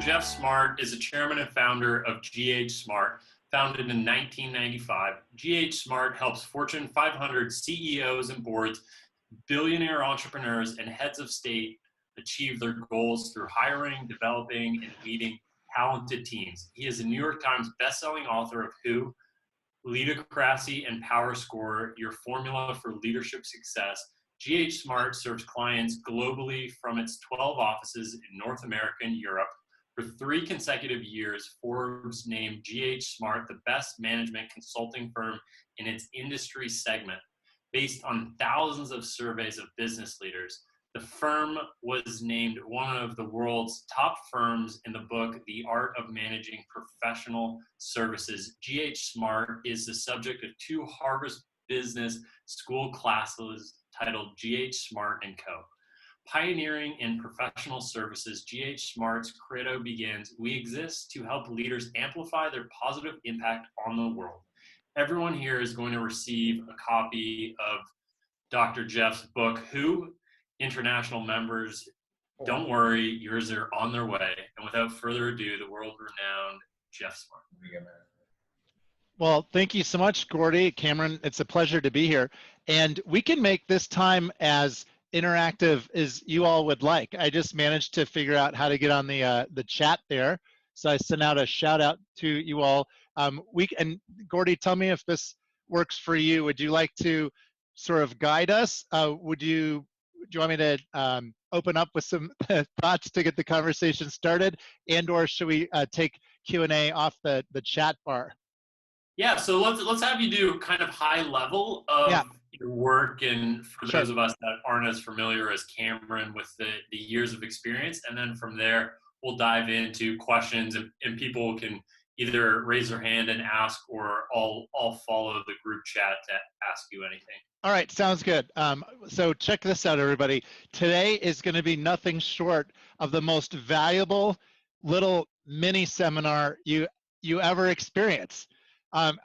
Geoff Smart is the chairman and founder of GH Smart, founded in 1995. GH Smart helps Fortune 500 CEOs and boards, billionaire entrepreneurs, and heads of state achieve their goals through hiring, developing, and leading talented teams. He is a New York Times bestselling author of Who, Leadocracy, and Power Score, Your Formula for Leadership Success. GH Smart serves clients globally from its 12 offices in North America and Europe. For 3 consecutive years, Forbes named GH Smart the best management consulting firm in its industry segment. Based on thousands of surveys of business leaders, the firm was named one of the world's top firms in the book, The Art of Managing Professional Services. GH Smart is the subject of 2 Harvard Business School classes titled GH Smart & Co. Pioneering in professional services, GH Smart's credo begins, "We exist to help leaders amplify their positive impact on the world." Everyone here is going to receive a copy of Dr. Geoff's book, Who? International members, don't worry, yours are on their way. And without further ado, the world-renowned Geoff Smart. Well, thank you so much, Gordy, Cameron. It's a pleasure to be here. And we can make this time as interactive as you all would like. I just managed to figure out how to get on the chat there. So I sent out a shout out to you all. And Gordy, tell me if this works for you. Would you like to sort of guide us? Do you want me to open up with some thoughts to get the conversation started, or should we take Q&A off the chat bar? Yeah, so let's have you do kind of high level of your work, and for those of us that aren't as familiar as Cameron with the years of experience, and then from there we'll dive into questions, and people can either raise their hand and ask, or I'll follow the group chat to ask you anything. All right, sounds good. So check this out, everybody. Today is going to be nothing short of the most valuable little mini seminar you ever experience. I'm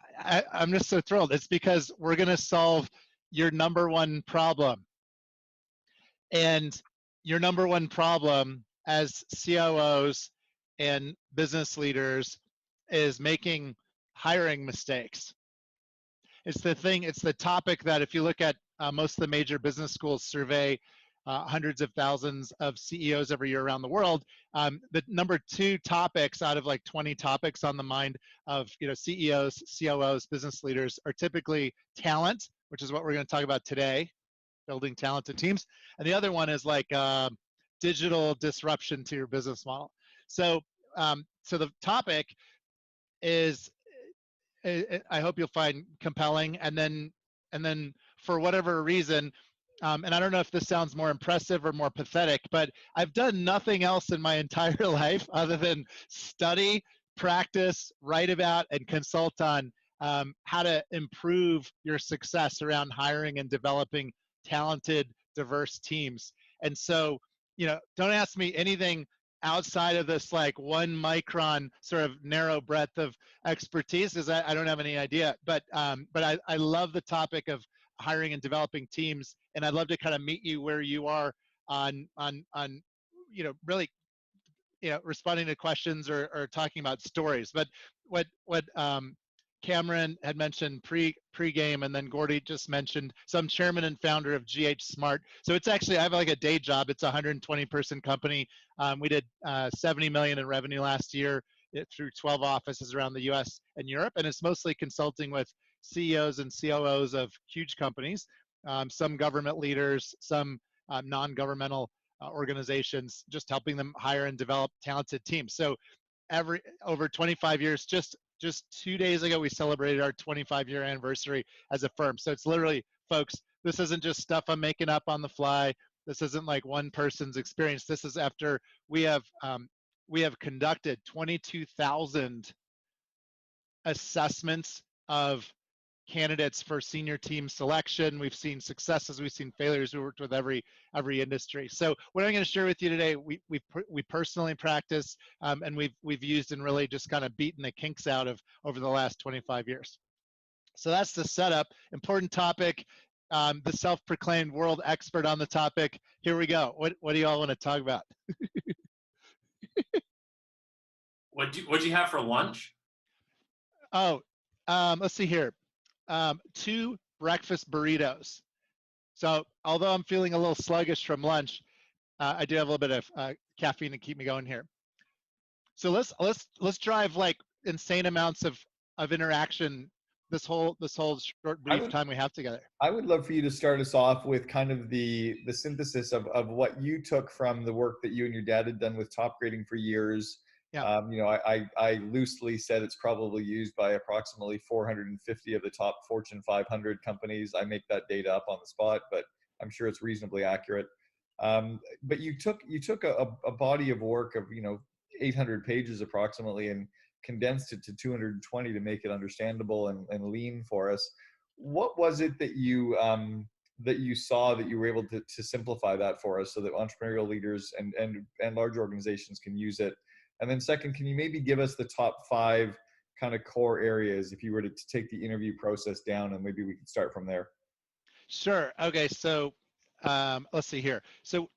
just so thrilled. It's because we're going to solve your number one problem. And your number one problem as COOs and business leaders is making hiring mistakes. It's the topic that if you look at most of the major business schools survey hundreds of thousands of CEOs every year around the world, the number 2 topics out of like 20 topics on the mind of CEOs, COOs, business leaders are typically talent, which is what we're going to talk about today, building talented teams. And the other one is like digital disruption to your business model. So, so the topic is, I hope you'll find compelling, and then for whatever reason, and I don't know if this sounds more impressive or more pathetic, but I've done nothing else in my entire life other than study, practice, write about, and consult on how to improve your success around hiring and developing talented, diverse teams. And so, don't ask me anything outside of this like 1 micron sort of narrow breadth of expertise, because I don't have any idea. But I love the topic of hiring and developing teams, and I'd love to kind of meet you where you are on really responding to questions or talking about stories. But what Cameron had mentioned pre-game, and then Gordy just mentioned, so I'm chairman and founder of GH Smart. So it's actually, I have like a day job. It's a 120 person company. We did 70 million in revenue last year through 12 offices around the US and Europe. And it's mostly consulting with CEOs and COOs of huge companies, some government leaders, some non-governmental organizations, just helping them hire and develop talented teams. So over 25 years, just 2 days ago, we celebrated our 25-year anniversary as a firm. So it's literally, folks, this isn't just stuff I'm making up on the fly. This isn't like one person's experience. This is after we have conducted 22,000 assessments of candidates for senior team selection. We've seen successes, we've seen failures. We worked with every industry. So what I'm going to share with you today, we personally practice, and we've used and really just kind of beaten the kinks out of over the last 25 years. So that's the setup. Important topic. The self-proclaimed world expert on the topic. Here we go. What do you all want to talk about? What'd you have for lunch? Oh, let's see here. 2 breakfast burritos. So although I'm feeling a little sluggish from lunch, I do have a little bit of caffeine to keep me going here. So let's drive like insane amounts of interaction this whole short I brief would time we have together. I would love for you to start us off with kind of the synthesis of what you took from the work that you and your dad had done with top grading for years. Yeah. I loosely said it's probably used by approximately 450 of the top Fortune 500 companies. I make that data up on the spot, but I'm sure it's reasonably accurate. But you took a body of work of 800 pages approximately and condensed it to 220 to make it understandable and lean for us. What was it that you saw that you were able to simplify that for us so that entrepreneurial leaders and large organizations can use it? And then second, can you maybe give us the top 5 kind of core areas if you were to take the interview process down, and maybe we could start from there? Sure. Okay. So let's see here. So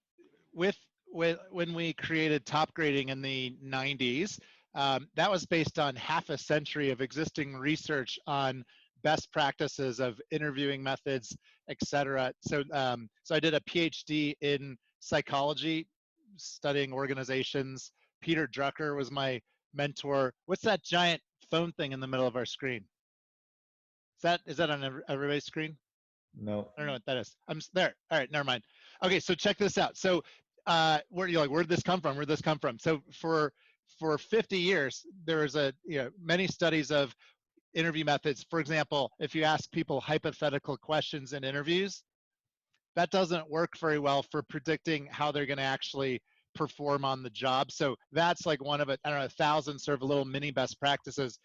with when we created top grading in the 90s, that was based on half a century of existing research on best practices of interviewing methods, et cetera. So I did a PhD in psychology, studying organizations. Peter Drucker was my mentor. What's that giant phone thing in the middle of our screen? Is that on everybody's screen? No. I don't know what that is. I'm there. All right, never mind. Okay, so check this out. So where you're like, where did this come from? Where did this come from? So for 50 years, there is many studies of interview methods. For example, if you ask people hypothetical questions in interviews, that doesn't work very well for predicting how they're going to actually perform on the job. So that's like one of it. I don't know, 1,000 sort of little mini best practices.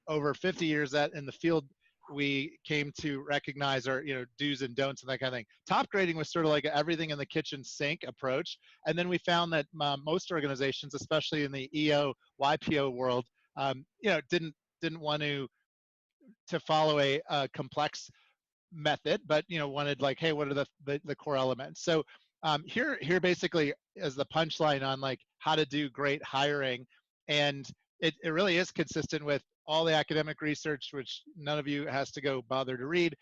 Over 50 years that in the field, we came to recognize our do's and don'ts and that kind of thing. Top grading was sort of like everything in the kitchen sink approach, and then we found that most organizations, especially in the EO YPO world, didn't want to follow a complex method, but wanted like, hey, what are the core elements? So here basically is the punchline on like how to do great hiring, and it really is consistent with all the academic research, which none of you has to go bother to read.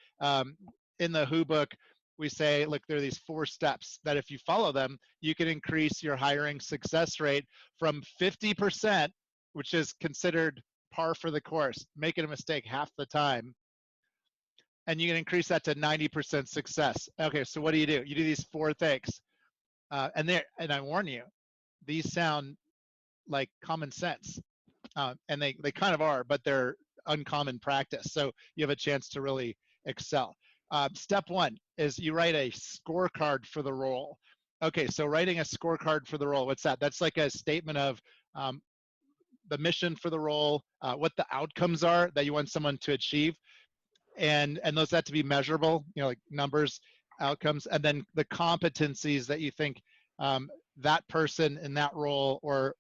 In the WHO book, we say, look, there are these 4 steps that if you follow them, you can increase your hiring success rate from 50%, which is considered par for the course, making a mistake half the time, and you can increase that to 90% success. Okay, so what do? You do these 4 things, and I warn you, these sound like common sense, and they kind of are, but they're uncommon practice. So you have a chance to really excel. Step 1 is you write a scorecard for the role. Okay, so writing a scorecard for the role, what's that? That's like a statement of the mission for the role, what the outcomes are that you want someone to achieve, and those have to be measurable, like numbers, outcomes, and then the competencies that you think that person in that role or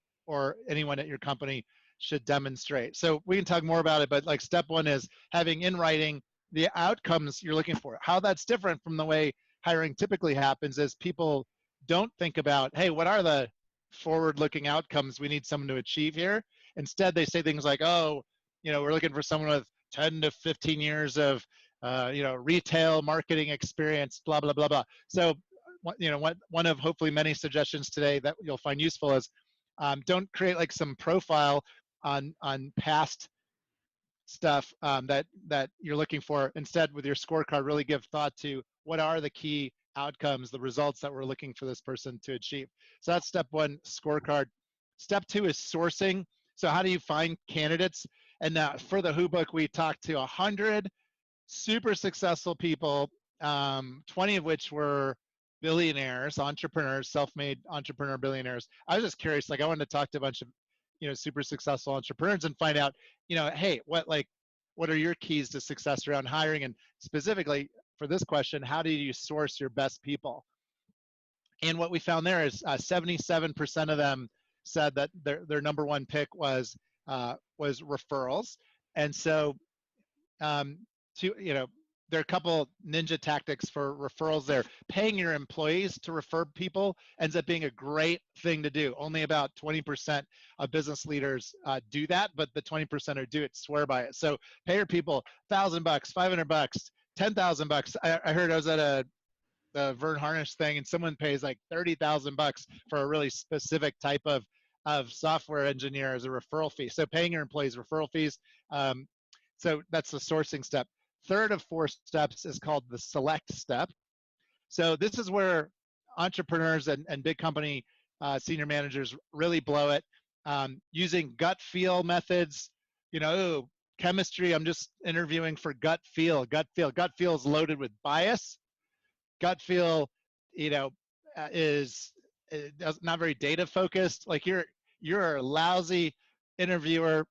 anyone at your company should demonstrate. So we can talk more about it, but like step 1 is having in writing the outcomes you're looking for. How that's different from the way hiring typically happens is people don't think about, hey, what are the forward-looking outcomes we need someone to achieve here? Instead, they say things like, oh, we're looking for someone with 10 to 15 years of retail marketing experience, blah, blah, blah, blah. So, one of hopefully many suggestions today that you'll find useful is don't create like some profile on past stuff that you're looking for. Instead, with your scorecard, really give thought to what are the key outcomes, the results that we're looking for this person to achieve. So that's step 1, scorecard. Step 2 is sourcing. So how do you find candidates? And for the WHO book, we talked to 100 super successful people, 20 of which were billionaires, entrepreneurs, self-made entrepreneur billionaires. I was just curious, like I wanted to talk to a bunch of, super successful entrepreneurs and find out, hey, what are your keys to success around hiring? And specifically for this question, how do you source your best people? And what we found there is 77% of them said that their number 1 pick was referrals. And so, there are a couple ninja tactics for referrals there. Paying your employees to refer people ends up being a great thing to do. Only about 20% of business leaders do that, but the 20% who do it swear by it. So pay your people $1,000, $500, $10,000. I heard I was at the Vern Harnish thing, and someone pays like $30,000 for a really specific type of software engineer as a referral fee. So paying your employees referral fees. So that's the sourcing step. Third of 4 steps is called the select step. So this is where entrepreneurs and big company senior managers really blow it, using gut feel methods. Chemistry, I'm just interviewing for gut feel. Gut feel is loaded with bias. Gut feel, is not very data focused. Like you're a lousy interviewer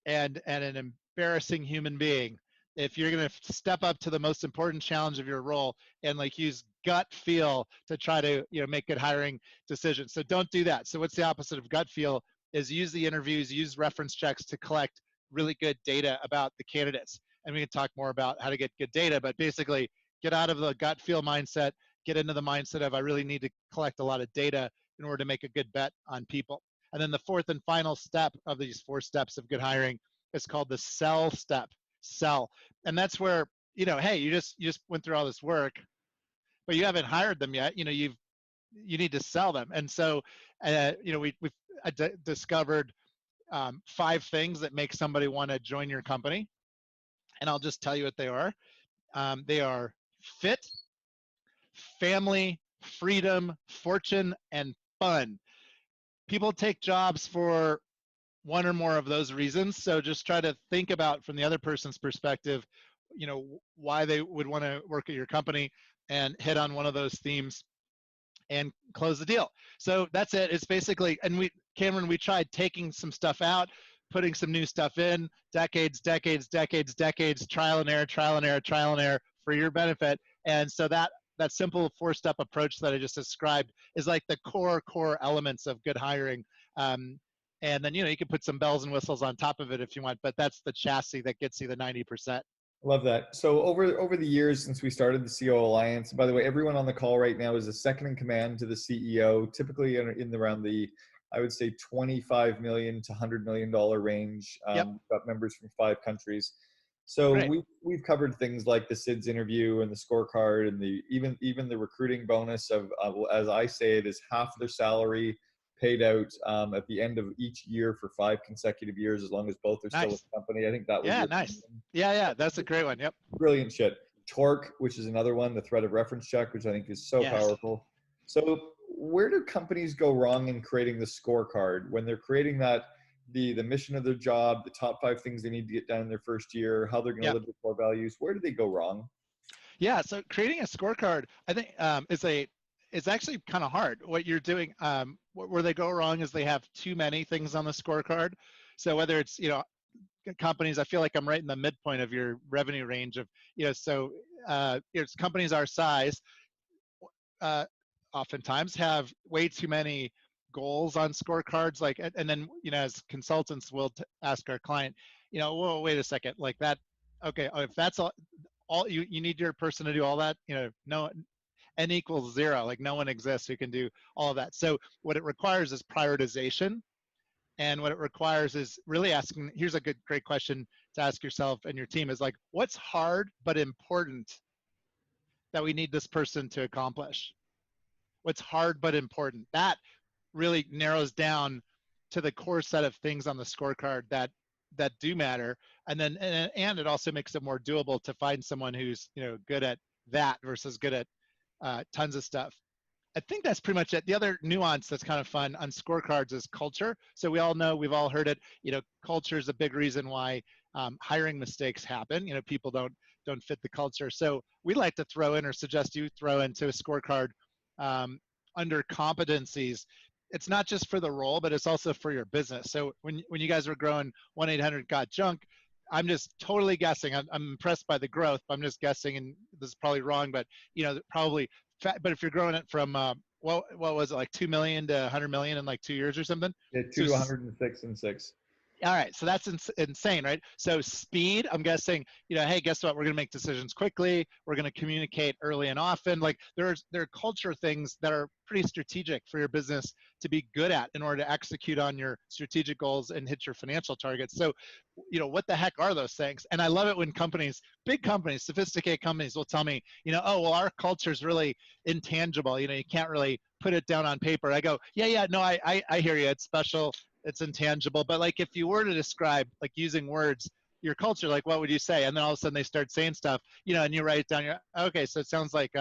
and an embarrassing human being if you're going to step up to the most important challenge of your role and like use gut feel to try to make good hiring decisions. So don't do that. So what's the opposite of gut feel is use the interviews, use reference checks to collect really good data about the candidates. And we can talk more about how to get good data, but basically get out of the gut feel mindset, get into the mindset of I really need to collect a lot of data in order to make a good bet on people. And then the fourth and final step of these 4 steps of good hiring is called the sell step. Sell. And that's where, hey, you just went through all this work, but you haven't hired them yet. You need to sell them. And so, we've discovered 5 things that make somebody want to join your company. And I'll just tell you what they are. They are fit, family, freedom, fortune, and fun. People take jobs for one or more of those reasons. So just try to think about from the other person's perspective, why they would want to work at your company and hit on one of those themes and close the deal. So that's it. It's basically, and Cameron, we tried taking some stuff out, putting some new stuff in, decades, trial and error for your benefit. And so that simple 4-step approach that I just described is like the core elements of good hiring. And then, you can put some bells and whistles on top of it if you want, but that's the chassis that gets you the 90%. Love that. So over the years since we started the CEO Alliance, by the way, everyone on the call right now is a second in command to the CEO, typically in around the, I would say, $25 million to $100 million range. Yep. We've got members from 5 countries. So we've covered things like the SIDS interview and the scorecard and even the recruiting bonus of as I say it, is half their salary paid out at the end of each year for 5 consecutive years, as long as both are still with the company. I think that was nice. Yeah, that's a great one. Yep. Brilliant shit. Torque, which is another one, the threat of reference check, which I think is so powerful. So where do companies go wrong in creating the scorecard when they're creating that, the mission of their job, the top 5 things they need to get done in their first year, how they're going to live their core values? Where do they go wrong? Yeah, so creating a scorecard, I think it's actually kind of hard. What you're doing, where they go wrong is they have too many things on the scorecard. So whether it's, companies, I feel like I'm right in the midpoint of your revenue range of, it's companies our size, oftentimes have way too many goals on scorecards, like, and then, as consultants, we'll ask our client, whoa, wait a second, like that, okay, if that's all you need your person to do all that, no, n equals 0, like no one exists who can do all of that. So what it requires is prioritization. And what it requires is really asking, here's a great question to ask yourself and your team is like, what's hard but important that we need this person to accomplish? What's hard but important? That really narrows down to the core set of things on the scorecard that do matter. And then, and it also makes it more doable to find someone who's, good at that versus good at tons of stuff. I think that's pretty much it. The other nuance that's kind of fun on scorecards is culture. So we all know, we've all heard it, culture is a big reason why hiring mistakes happen. People don't fit the culture. So we like to throw in, or suggest you throw into a scorecard under competencies. It's not just for the role, but it's also for your business. So when you guys were growing 1-800-GOT-JUNK, I'm just totally guessing. I'm impressed by the growth. I'm just guessing, and this is probably wrong, but probably. But if you're growing it from what was it, like 2 million to 100 million in like 2 years or something? Yeah, 2 to 106 in 6. All right, so that's insane, right? So speed, I'm guessing, hey, guess what? We're going to make decisions quickly. We're going to communicate early and often. Like there are culture things that are pretty strategic for your business to be good at in order to execute on your strategic goals and hit your financial targets. So, what the heck are those things? And I love it when companies, big companies, sophisticated companies will tell me, oh, well, our culture is really intangible. You can't really put it down on paper. I go, yeah, no, I hear you. It's special, it's intangible. But like if you were to describe, like using words, your culture, like what would you say? And then all of a sudden they start saying stuff, and you write it down. You're okay. So it sounds like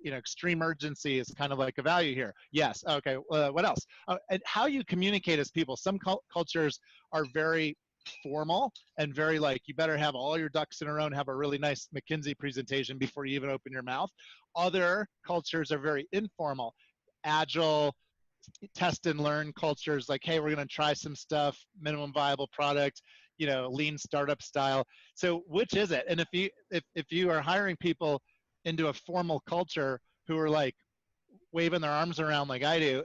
extreme urgency is kind of like a value here. Yes. Okay. What else? And how you communicate as people. Some cultures are very formal and very like you better have all your ducks in a row and have a really nice McKinsey presentation before you even open your mouth. Other cultures are very informal, agile, test and learn cultures, like, hey, we're going to try some stuff, minimum viable product, lean startup style. So which is it? And if you are hiring people into a formal culture who are like waving their arms around like I do,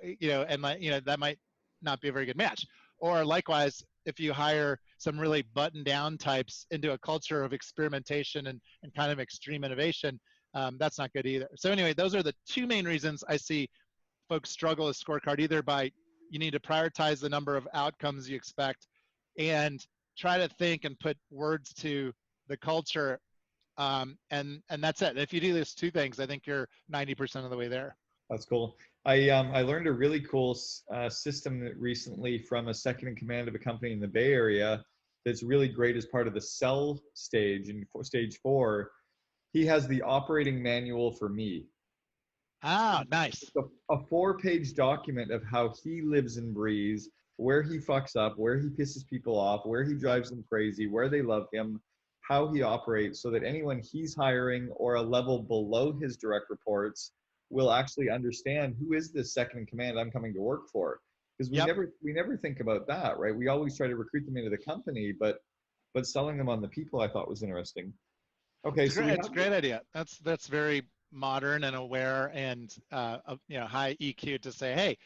and that might not be a very good match. Or likewise, if you hire some really buttoned down types into a culture of experimentation and kind of extreme innovation, that's not good either. So anyway, those are the two main reasons I see folks struggle with scorecard, either by you need to prioritize the number of outcomes you expect and try to think and put words to the culture. And that's it. If you do those two things, I think you're 90% of the way there. That's cool. I learned a really cool system recently from a second in command of a company in the Bay Area that's really great as part of the sell stage in stage 4. He has the operating manual for me. Ah, nice. A 4-page document of how he lives and breathes, where he fucks up, where he pisses people off, where he drives them crazy, where they love him, how he operates, so that anyone he's hiring or a level below his direct reports will actually understand who is this second in command I'm coming to work for. Because we never think about that, right? We always try to recruit them into the company, but selling them on the people I thought was interesting. Okay, it's a great idea. That's very modern and aware and high EQ to say, hey,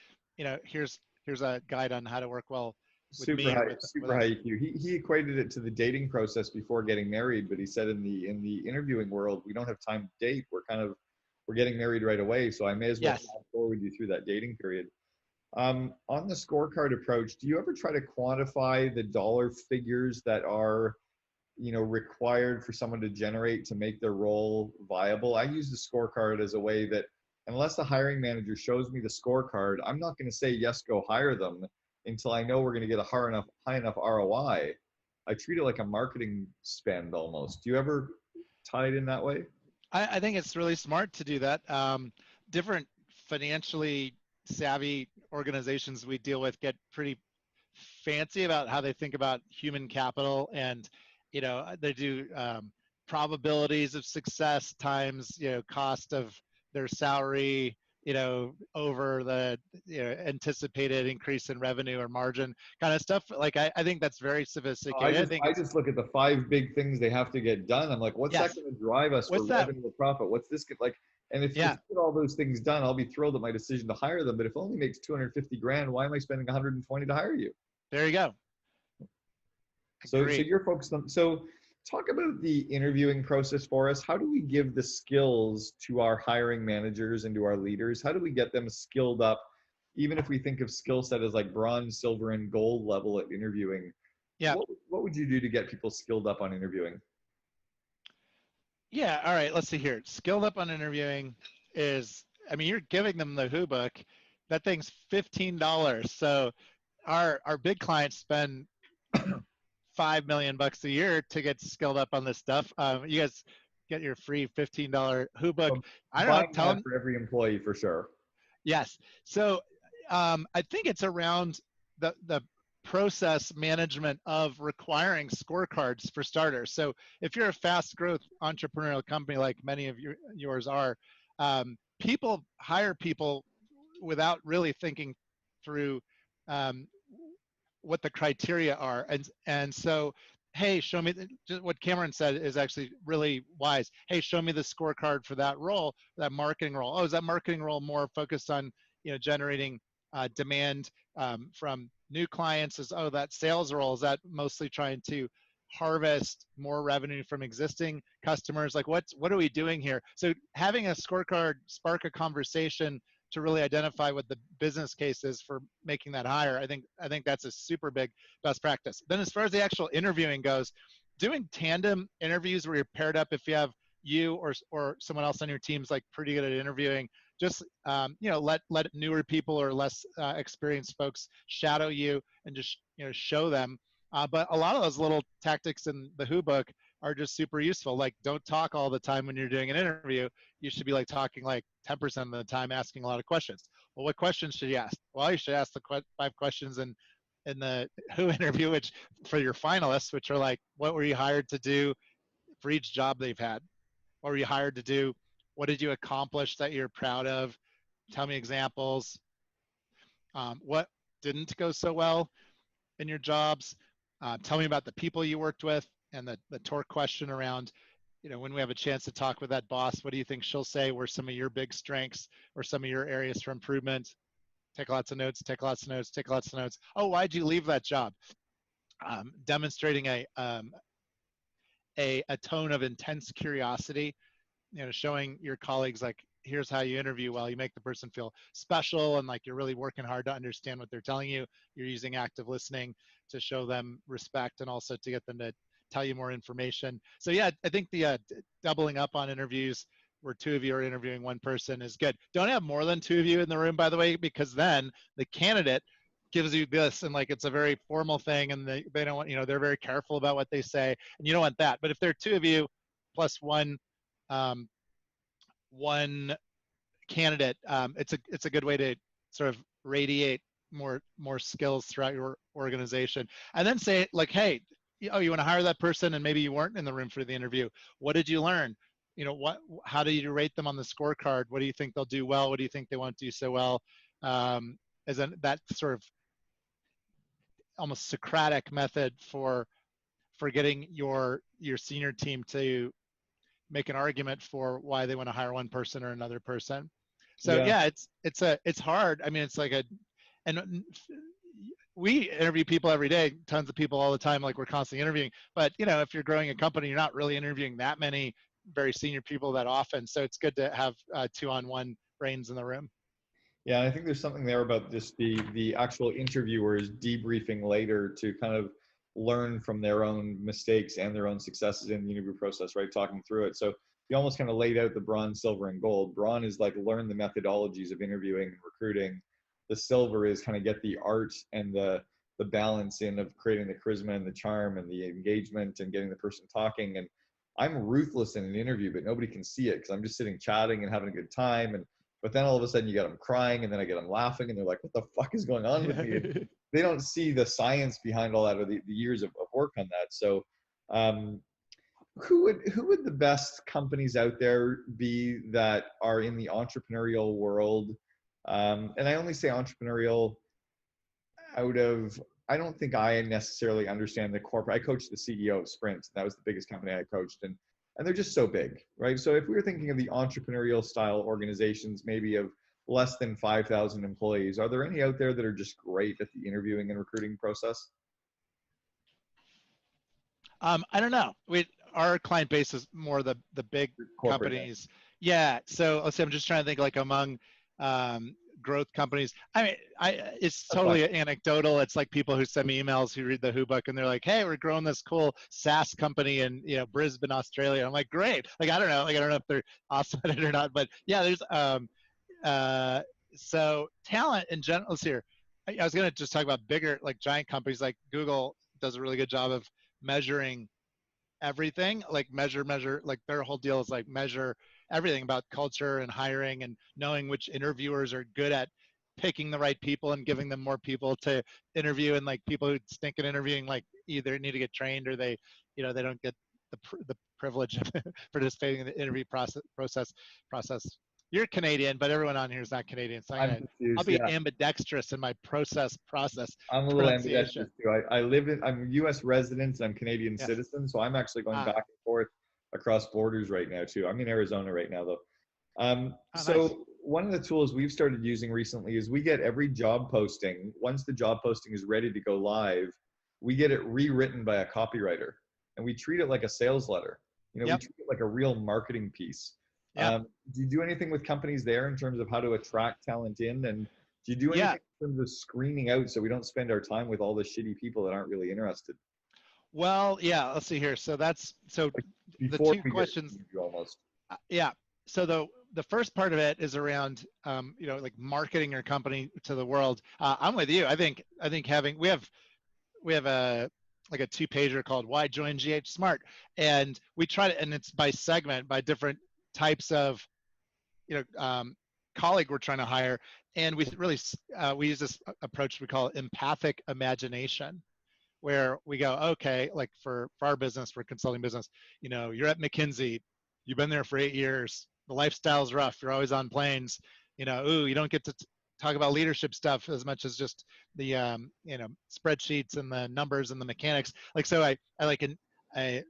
here's a guide on how to work well with super high EQ. He equated it to the dating process before getting married, but he said in the interviewing world, we don't have time to date. We're getting married right away, so I may as well fast forward you through that dating period. On the scorecard approach, do you ever try to quantify the dollar figures that are required for someone to generate to make their role viable? I use the scorecard as a way that unless the hiring manager shows me the scorecard, I'm not going to say, yes, go hire them until I know we're going to get a high enough ROI. I treat it like a marketing spend almost. Do you ever tie it in that way? I think it's really smart to do that. Different financially savvy organizations we deal with get pretty fancy about how they think about human capital, and they do probabilities of success times cost of their salary over the anticipated increase in revenue or margin kind of stuff. Like I think that's very sophisticated. I just look at the 5 big things they have to get done. I'm like, what's that going to drive us for revenue or profit? What's this like? And if you get all those things done, I'll be thrilled at my decision to hire them. But if it only makes 250 grand, why am I spending 120 to hire you? There you go. So you're focused on, so talk about the interviewing process for us. How do we give the skills to our hiring managers and to our leaders? How do we get them skilled up? Even if we think of skill set as like bronze, silver, and gold level at interviewing, what would you do to get people skilled up on interviewing? Yeah, all right, let's see here. Skilled up on interviewing is, you're giving them the Who book. That thing's $15. So our big clients spend $5 million a year to get skilled up on this stuff. You guys get your free $15 Who book. I don't know, tell them for every employee for sure. Yes. So I think it's around the process management of requiring scorecards for starters. So if you're a fast growth entrepreneurial company like many of yours are, people hire people without really thinking through what the criteria are. And so, hey, show me, just what Cameron said is actually really wise. Hey, show me the scorecard for that role, that marketing role. Oh, is that marketing role more focused on generating demand from new clients? Is, oh, that sales role, is that mostly trying to harvest more revenue from existing customers? Like what are we doing here? So having a scorecard spark a conversation to really identify what the business case is for making that hire. I think that's a super big best practice. Then as far as the actual interviewing goes, doing tandem interviews where you're paired up, if you have you or someone else on your team's like pretty good at interviewing, just let newer people or less experienced folks shadow you and just show them. But a lot of those little tactics in the Who book are just super useful. Like, don't talk all the time when you're doing an interview. You should be like talking like 10% of the time, asking a lot of questions. Well, what questions should you ask? Well, you should ask the 5 questions in the Who interview, which for your finalists, which are like, what were you hired to do for each job they've had? What were you hired to do? What did you accomplish that you're proud of? Tell me examples. What didn't go so well in your jobs? Tell me about the people you worked with, and the torque question around, when we have a chance to talk with that boss, what do you think she'll say were some of your big strengths or some of your areas for improvement? Take lots of notes, take lots of notes, take lots of notes. Oh, why'd you leave that job? Demonstrating a tone of intense curiosity, showing your colleagues like, here's how you interview well. You make the person feel special and like you're really working hard to understand what they're telling you. You're using active listening to show them respect and also to get them to tell you more information. So yeah, I think the doubling up on interviews where 2 of you are interviewing 1 person is good. Don't have more than 2 of you in the room, by the way, because then the candidate gives you this and like it's a very formal thing and they don't want, they're very careful about what they say and you don't want that. But if there are 2 of you plus one candidate, it's a good way to sort of radiate more skills throughout your organization. And then say like, hey, you want to hire that person and maybe you weren't in the room for the interview. What did you learn? How do you rate them on the scorecard? What do you think they'll do well? What do you think they won't do so well? As that sort of almost Socratic method for getting your senior team to make an argument for why they want to hire one person or another person. So yeah, it's hard. I mean, it's like and we interview people every day, tons of people all the time, like we're constantly interviewing. But if you're growing a company, you're not really interviewing that many very senior people that often. So it's good to have 2-on-1 brains in the room. Yeah, I think there's something there about just the actual interviewers debriefing later to kind of learn from their own mistakes and their own successes in the interview process, right? Talking through it. So you almost kind of laid out the bronze, silver, and gold. Bronze is like learn the methodologies of interviewing and recruiting. The silver is kind of get the art and the balance in of creating the charisma and the charm and the engagement and getting the person talking. And I'm ruthless in an interview, but nobody can see it because I'm just sitting chatting and having a good time. But then all of a sudden you get them crying and then I get them laughing and they're like, what the fuck is going on with me? And they don't see the science behind all that or the years of work on that. So who would the best companies out there be that are in the entrepreneurial world? And I only say entrepreneurial I don't think I necessarily understand the corporate. I coached the CEO of Sprint. That was the biggest company I coached. And they're just so big, right? So if we were thinking of the entrepreneurial style organizations, maybe of less than 5,000 employees, are there any out there that are just great at the interviewing and recruiting process? I don't know. Our client base is more the big corporate companies. Yeah. So let's say I'm just trying to think like among growth companies. I mean, it's totally anecdotal. It's like people who send me emails who read the Who book and they're like, "Hey, we're growing this cool SaaS company in Brisbane, Australia." I'm like, "Great!" Like I don't know if they're awesome at it or not, but yeah, there's so talent in general. Let's hear. I was gonna just talk about bigger like giant companies like Google does a really good job of measuring everything, like measure like their whole deal is like measure everything about culture and hiring and knowing which interviewers are good at picking the right people and giving them more people to interview, and like people who stink at interviewing like either need to get trained or they they don't get the privilege of participating in the interview process. You're Canadian, but everyone on here is not Canadian, so I'll be ambidextrous in my process. I'm a little ambidextrous too. I'm a U.S. resident and I'm Canadian citizen, so I'm actually going back and forth across borders right now too. I'm in Arizona right now though. So one of the tools we've started using recently is we get every job posting, once the job posting is ready to go live, we get it rewritten by a copywriter, and we treat it like a sales letter. You know, we Yep. treat it like a real marketing piece. Yep. Do you do anything with companies there in terms of how to attract talent in? And do you do Yeah. anything in terms of screening out so we don't spend our time with all the shitty people that aren't really interested? Well, yeah, let's see here. So the Before two we questions. get to you almost. Yeah. So the first part of it is around, like marketing your company to the world. I'm with you. I think we have a like a 2-pager called Why Join GH Smart, and we try to, and it's by segment, by different types of colleague we're trying to hire, and we really we use this approach we call empathic imagination, where we go, okay, like for our business, for consulting business, you're at McKinsey, you've been there for 8 years, the lifestyle's rough, you're always on planes, you don't get to talk about leadership stuff as much as just the spreadsheets and the numbers and the mechanics. Like, so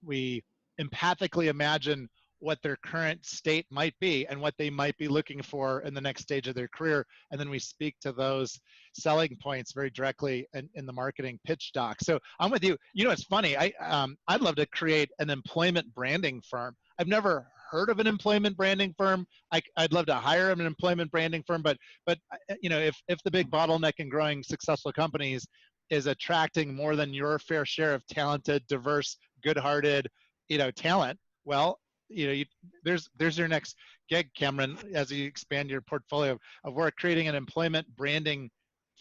we empathically imagine what their current state might be and what they might be looking for in the next stage of their career, and then we speak to those selling points very directly in the marketing pitch doc. So I'm with you. It's funny. I'd love to create an employment branding firm. I've never heard of an employment branding firm. I'd love to hire an employment branding firm, but if the big bottleneck in growing successful companies is attracting more than your fair share of talented, diverse, good-hearted, talent, well, there's your next gig, Cameron, as you expand your portfolio of work. Creating an employment branding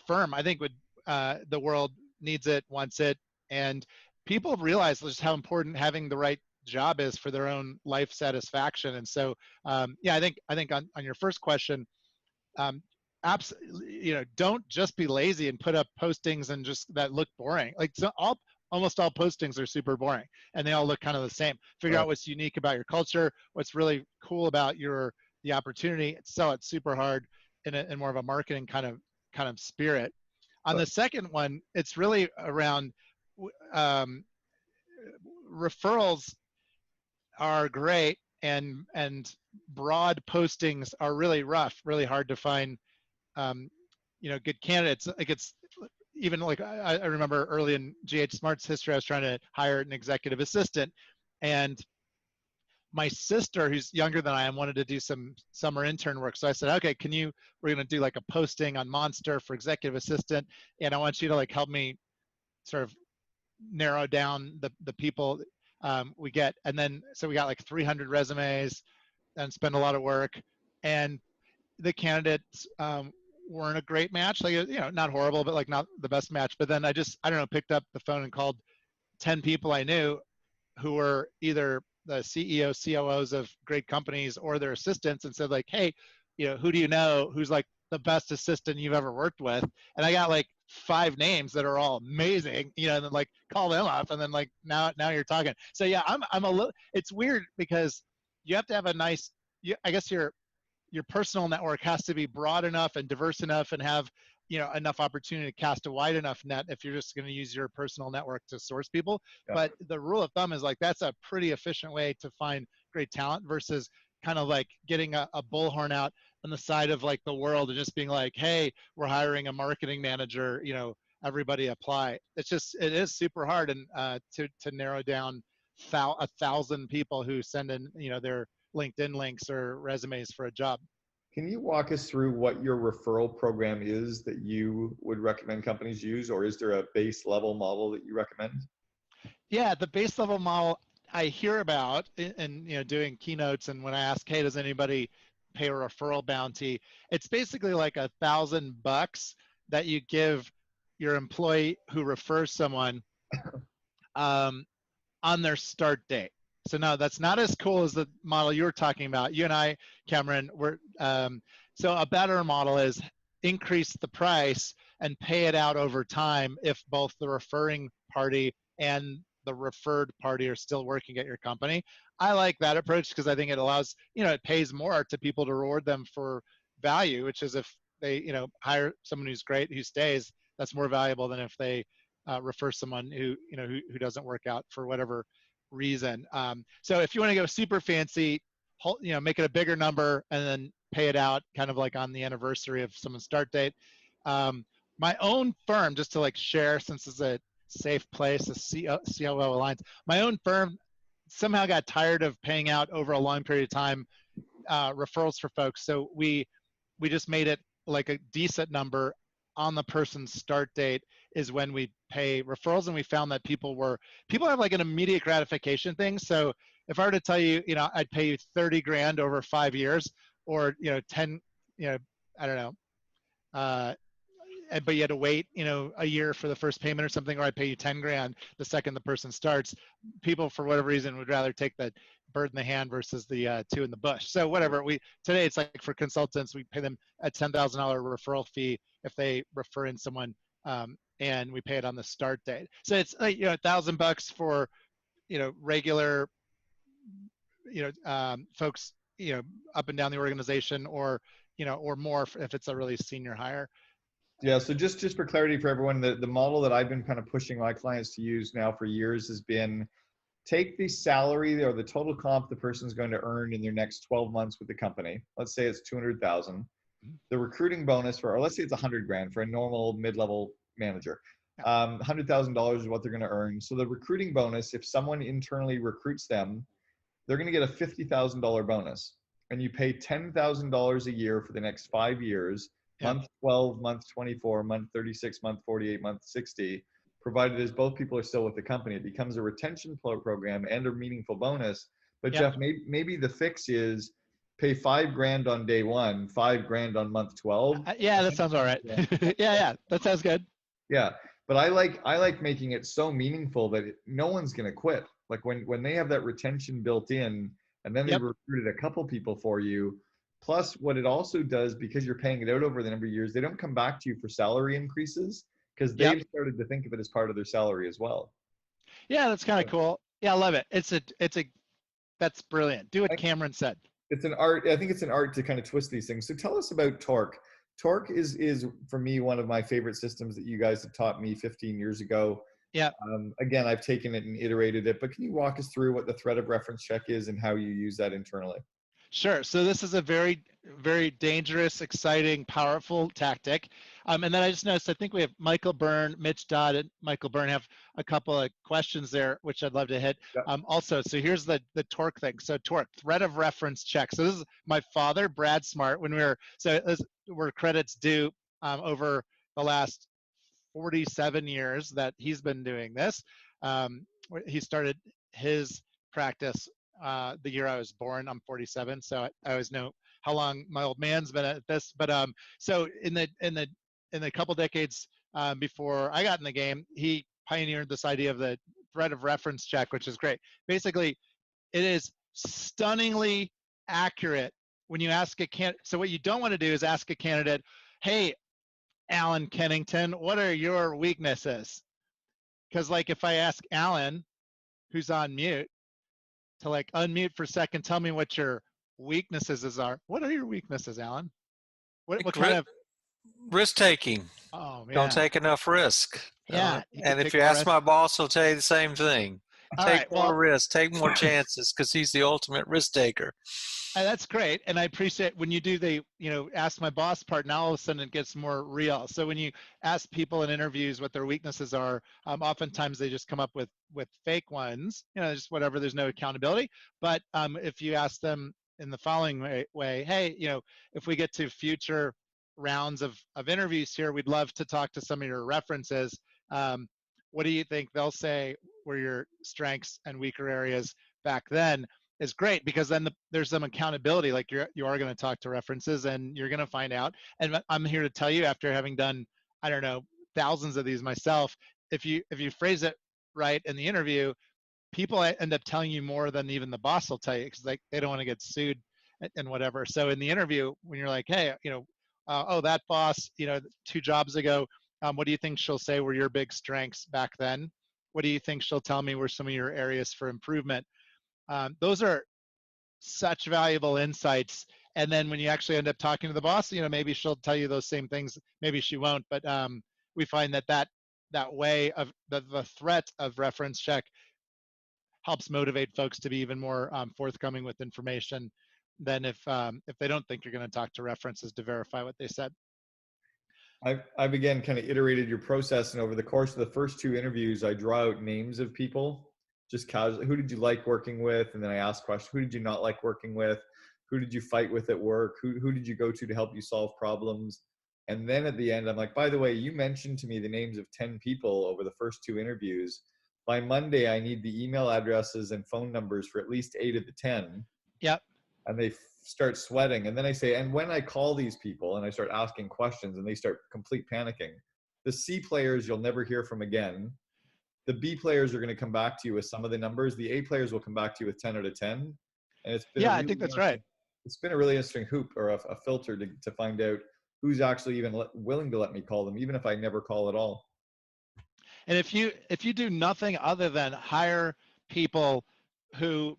firm, I think the world needs it, wants it, and people realize just how important having the right job is for their own life satisfaction. And so, I think on your first question, absolutely, don't just be lazy and put up postings and just that look boring. Like, so almost all postings are super boring and they all look kind of the same. Figure out what's unique about your culture, what's really cool about the opportunity, sell it super hard in more of a marketing kind of spirit. On the second one, it's really around referrals are great, and broad postings are really rough, really hard to find good candidates. Like, it's even like I remember early in GH Smart's history, I was trying to hire an executive assistant, and my sister, who's younger than I am, wanted to do some summer intern work. So I said, okay, we're going to do like a posting on Monster for executive assistant, and I want you to like help me sort of narrow down the people we get. And then, so we got like 300 resumes and spent a lot of work, and the candidates weren't a great match. Like, not horrible, but like not the best match. But then I don't know, picked up the phone and called 10 people I knew who were either the CEOs, COOs of great companies or their assistants, and said like, hey, who do you know who's like the best assistant you've ever worked with? And I got like 5 names that are all amazing, and then like call them up, and then like now you're talking. So yeah, I'm a little, it's weird because you have to have a nice, I guess your personal network has to be broad enough and diverse enough and have enough opportunity to cast a wide enough net if you're just going to use your personal network to source people. Yeah. But the rule of thumb is like that's a pretty efficient way to find great talent versus kind of like getting a bullhorn out on the side of like the world and just being like, hey, we're hiring a marketing manager, everybody apply. It is super hard and to narrow down 1,000 people who send in their LinkedIn links or resumes for a job. Can you walk us through what your referral program is that you would recommend companies use, or is there a base level model that you recommend? Yeah, the base level model I hear about and doing keynotes, and when I ask, hey, does anybody pay a referral bounty? It's basically like $1,000 that you give your employee who refers someone on their start date. So no, that's not as cool as the model you were talking about. You and I, Cameron, so a better model is increase the price and pay it out over time if both the referring party and the referred party are still working at your company. I like that approach because I think it allows, it pays more to people to reward them for value, which is if they, hire someone who's great, who stays, that's more valuable than if they refer someone who doesn't work out for whatever reason. So if you want to go super fancy, make it a bigger number and then pay it out kind of like on the anniversary of someone's start date. My own firm, just to like share, since it's a safe place, a COO Alliance, my own firm somehow got tired of paying out over a long period of time referrals for folks. So we just made it like a decent number on the person's start date is when we pay referrals. And we found that people have like an immediate gratification thing. So if I were to tell you, I'd pay you 30 grand over 5 years, or, 10, I don't know, but you had to wait, a year for the first payment or something, or I pay you 10 grand the second the person starts. People, for whatever reason, would rather take the bird in the hand versus the two in the bush. So whatever, today it's like for consultants, we pay them a $10,000 referral fee if they refer in someone, and we pay it on the start date. So it's like, $1,000 for, regular, folks, up and down the organization, or, or more if it's a really senior hire. Yeah, so just for clarity for everyone, the model that I've been kind of pushing my clients to use now for years has been, take the salary or the total comp the person's going to earn in their next 12 months with the company. Let's say it's 200,000. The recruiting bonus or let's say it's 100 grand for a normal mid-level manager. $100,000 is what they're going to earn. So the recruiting bonus, if someone internally recruits them, they're going to get a $50,000 bonus, and you pay $10,000 a year for the next 5 years. Month 12, month 24, month 36, month 48, month 60, provided as both people are still with the company. It becomes a retention program and a meaningful bonus. But Geoff, maybe the fix is pay 5 grand on day 1, 5 grand on month 12. Yeah, that sounds all right. yeah, that sounds good. Yeah, but I like making it so meaningful that no one's going to quit. Like when they have that retention built in, and then they've recruited a couple people for you. Plus, what it also does, because you're paying it out over the number of years, they don't come back to you for salary increases, because they've started to think of it as part of their salary as well. Yeah, that's kind of cool. Yeah, I love it. That's brilliant. Do what Cameron said. It's an art. I think it's an art to kind of twist these things. So tell us about Torque. Torque is for me one of my favorite systems that you guys have taught me 15 years ago. Yeah. Again, I've taken it and iterated it, but can you walk us through what the threat of reference check is and how you use that internally? Sure. So this is a very, very dangerous, exciting, powerful tactic. And then I just noticed, I think we have Michael Byrne, Mitch Dodd, and Michael Byrne have a couple of questions there, which I'd love to hit. Yep. Also, so here's the Torque thing. So Torque, threat of reference check. So this is my father, Brad Smart, when we're credits due over the last 47 years that he's been doing this. He started his practice the year I was born. I'm 47, so I always know how long my old man's been at this. But so in the couple decades before I got in the game, he pioneered this idea of the threat of reference check, which is great. Basically, it is stunningly accurate when you ask a candidate. So what you don't want to do is ask a candidate, "Hey, Alan Kennington, what are your weaknesses?" Because like if I ask Alan, who's on mute, to like unmute for a second, tell me what your weaknesses are. What are your weaknesses, Alan? What kind of risk taking? Oh man, don't take enough risk. Yeah, and if you ask my boss, he'll tell you the same thing. Take more risk, take more chances, because he's the ultimate risk taker. That's great, and I appreciate when you do the ask my boss part. Now all of a sudden it gets more real. So when you ask people in interviews what their weaknesses are, oftentimes they just come up with fake ones. Just whatever. There's no accountability. But if you ask them in the following way, hey, if we get to future rounds of interviews here, we'd love to talk to some of your references. What do you think they'll say were your strengths and weaker areas back then? Is great, because then there's some accountability. Like you are going to talk to references and you're going to find out. And I'm here to tell you, after having done, I don't know, thousands of these myself, if you phrase it right in the interview, people end up telling you more than even the boss will tell you, because they don't want to get sued and whatever. So in the interview, when you're like, hey, oh, that boss, 2 jobs ago, what do you think she'll say were your big strengths back then? What do you think she'll tell me were some of your areas for improvement? Those are such valuable insights. And then when you actually end up talking to the boss, maybe she'll tell you those same things. Maybe she won't. But we find that way of the threat of reference check helps motivate folks to be even more forthcoming with information. than if they don't think you're going to talk to references to verify what they said. I've again kind of iterated your process, and over the course of the first 2 interviews, I draw out names of people, just casually. Who did you like working with? And then I ask questions. Who did you not like working with? Who did you fight with at work? Who did you go to help you solve problems? And then at the end, I'm like, by the way, you mentioned to me the names of 10 people over the first 2 interviews. By Monday, I need the email addresses and phone numbers for at least 8 of the 10. Yep. And they start sweating. And then I say, and when I call these people and I start asking questions and they start complete panicking, the C players you'll never hear from again. The B players are going to come back to you with some of the numbers. The A players will come back to you with 10 out of 10. And it's been I think that's right. It's been a really interesting hoop, or a filter to find out who's actually even willing to let me call them, even if I never call at all. And if you do nothing other than hire people who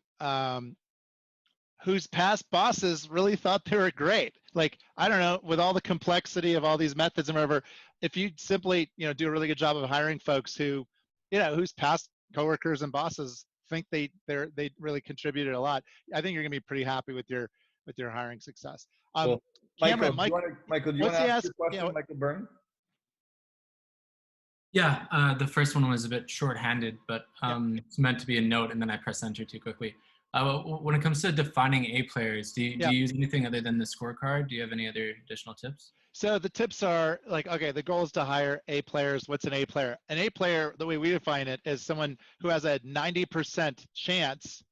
whose past bosses really thought they were great, like, I don't know, with all the complexity of all these methods and whatever, if you simply do a really good job of hiring folks who whose past coworkers and bosses think they really contributed a lot, I think you're gonna be pretty happy with your hiring success. Well, Cameron, Michael, do you want to ask your question, Michael Byrne? Yeah, the first one was a bit short-handed, but it's meant to be a note, and then I pressed enter too quickly. When it comes to defining A players, do you use anything other than the scorecard? Do you have any other additional tips? So the tips are like, okay, the goal is to hire A players. What's an A player? An A player, the way we define it, is someone who has a 90% chance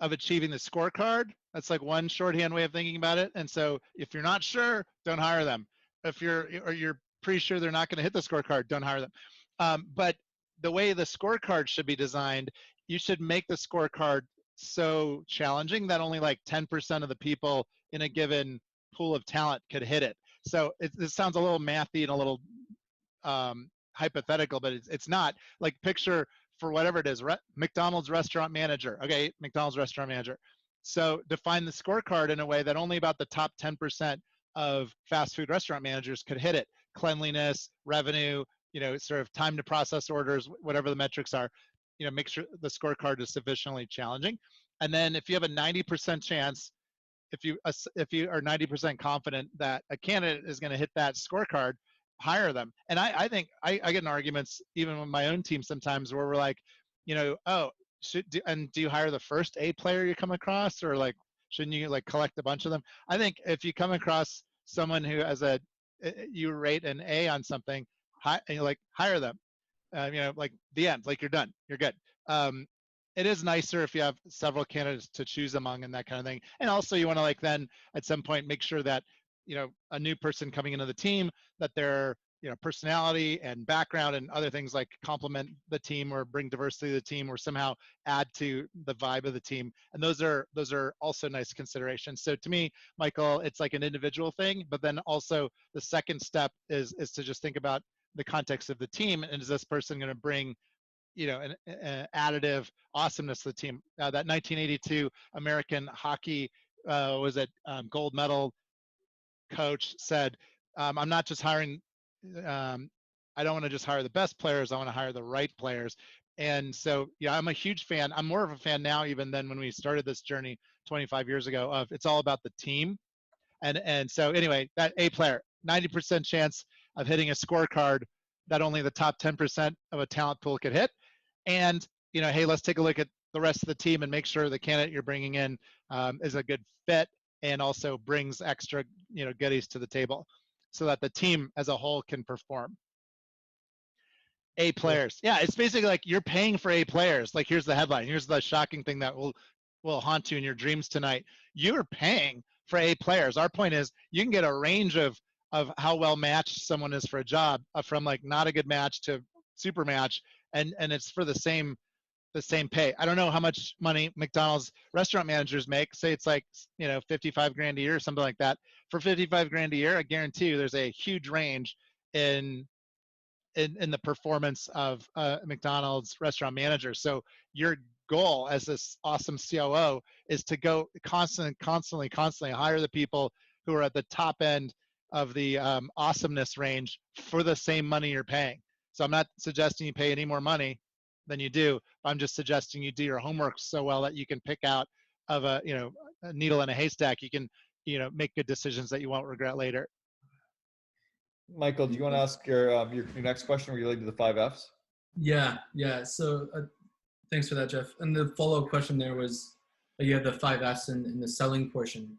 of achieving the scorecard. That's like one shorthand way of thinking about it. And so if you're not sure, don't hire them. If you're pretty sure they're not going to hit the scorecard, don't hire them. But the way the scorecard should be designed, you should make the scorecard so challenging that only like 10% of the people in a given pool of talent could hit it. So it sounds a little mathy and a little hypothetical, but it's not. Like, picture, for whatever it is, McDonald's restaurant manager. Okay, McDonald's restaurant manager. So define the scorecard in a way that only about the top 10% of fast food restaurant managers could hit it. Cleanliness, revenue, sort of time to process orders, whatever the metrics are, make sure the scorecard is sufficiently challenging. And then if you have a 90% chance, if you are 90% confident that a candidate is going to hit that scorecard, hire them. And I think I get in arguments even with my own team sometimes where we're like, oh, do you hire the first A player you come across, or like, shouldn't you like collect a bunch of them? I think if you come across someone who has you rate an A on something, and you like, hire them. Like the end, like you're done, you're good. It is nicer if you have several candidates to choose among and that kind of thing. And also you want to like then at some point make sure that, a new person coming into the team, that their, personality and background and other things like complement the team or bring diversity to the team or somehow add to the vibe of the team. And those are also nice considerations. So to me, Michael, it's like an individual thing, but then also the second step is to just think about the context of the team, and is this person going to bring an additive awesomeness to the team. That 1982 American hockey was a gold medal coach said, I'm not just hiring, I don't want to just hire the best players, I want to hire the right players. And so, I'm a huge fan. I'm more of a fan now even than when we started this journey 25 years ago of it's all about the team. And so anyway, that A player, 90% chance of hitting a scorecard that only the top 10% of a talent pool could hit. And, hey, let's take a look at the rest of the team and make sure the candidate you're bringing in is a good fit and also brings extra, goodies to the table so that the team as a whole can perform. A players. Yeah, it's basically like you're paying for A players. Like, here's the headline. Here's the shocking thing that will haunt you in your dreams tonight. You're paying for A players. Our point is you can get a range of how well matched someone is for a job, from like not a good match to super match, and it's for the same pay. I don't know how much money McDonald's restaurant managers make. Say it's like 55 grand a year or something like that. For 55 grand a year, I guarantee you there's a huge range in the performance of McDonald's restaurant managers. So your goal as this awesome COO is to go constantly hire the people who are at the top end of the awesomeness range for the same money you're paying. So I'm not suggesting you pay any more money than you do. I'm just suggesting you do your homework so well that you can pick out of a, a needle in a haystack, you can, make good decisions that you won't regret later. Michael, do you want to ask your next question related to the 5Fs? Yeah. So thanks for that, Geoff. And the follow-up question there was, you have the 5Fs in the selling portion.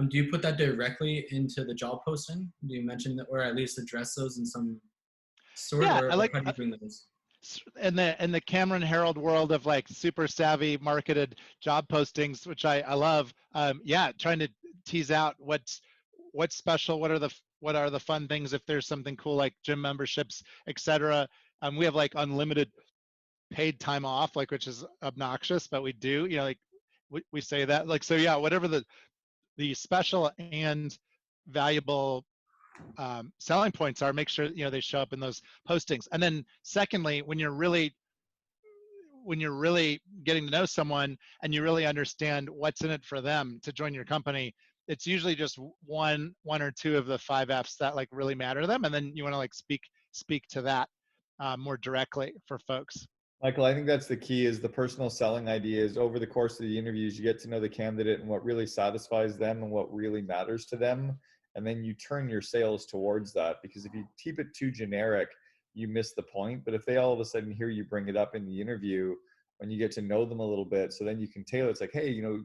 Do you put that directly into the job posting? Do you mention that, or at least address those in some sort, Yeah, or I like how do you bring those? in the Cameron Herald world of like super savvy marketed job postings, which I love. Yeah, trying to tease out what's special, what are the fun things, if there's something cool like gym memberships, etc. We have like unlimited paid time off, like, which is obnoxious, but we do, like we say that, like, so yeah, whatever the special and valuable selling points are, make sure they show up in those postings. And then secondly, when you're really getting to know someone and you really understand what's in it for them to join your company, it's usually just one or two of the 5Fs that like really matter to them, and then you want to like speak to that more directly for folks. Michael, I think that's the key, is the personal selling ideas. Over the course of the interviews, you get to know the candidate and what really satisfies them and what really matters to them. And then you turn your sales towards that, because if you keep it too generic, you miss the point. But if they all of a sudden hear you bring it up in the interview, when you get to know them a little bit, so then you can tailor, it's like, hey, a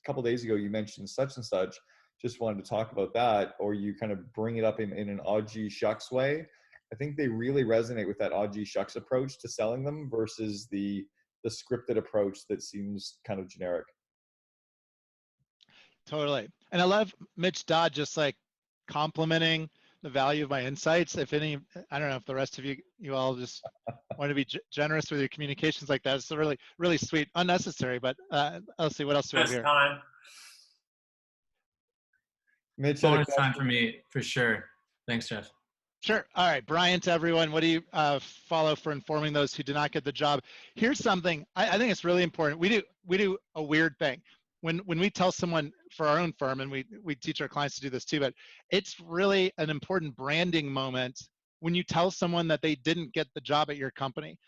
couple days ago you mentioned such and such, just wanted to talk about that. Or you kind of bring it up in an odd gee shucks way. I think they really resonate with that odd gee shucks approach to selling them versus the scripted approach that seems kind of generic. Totally. And I love Mitch Dodd just like complimenting the value of my insights. If any, I don't know if the rest of you all just want to be generous with your communications like that. It's really, really sweet, unnecessary, but let's see, what else do we have here? Time. Mitch, Bonus time for me, for sure. Thanks, Geoff. Sure. All right, Brian, to everyone, what do you follow for informing those who did not get the job? Here's something I think it's really important. We do a weird thing. When we tell someone for our own firm, and we teach our clients to do this too, but it's really an important branding moment when you tell someone that they didn't get the job at your company.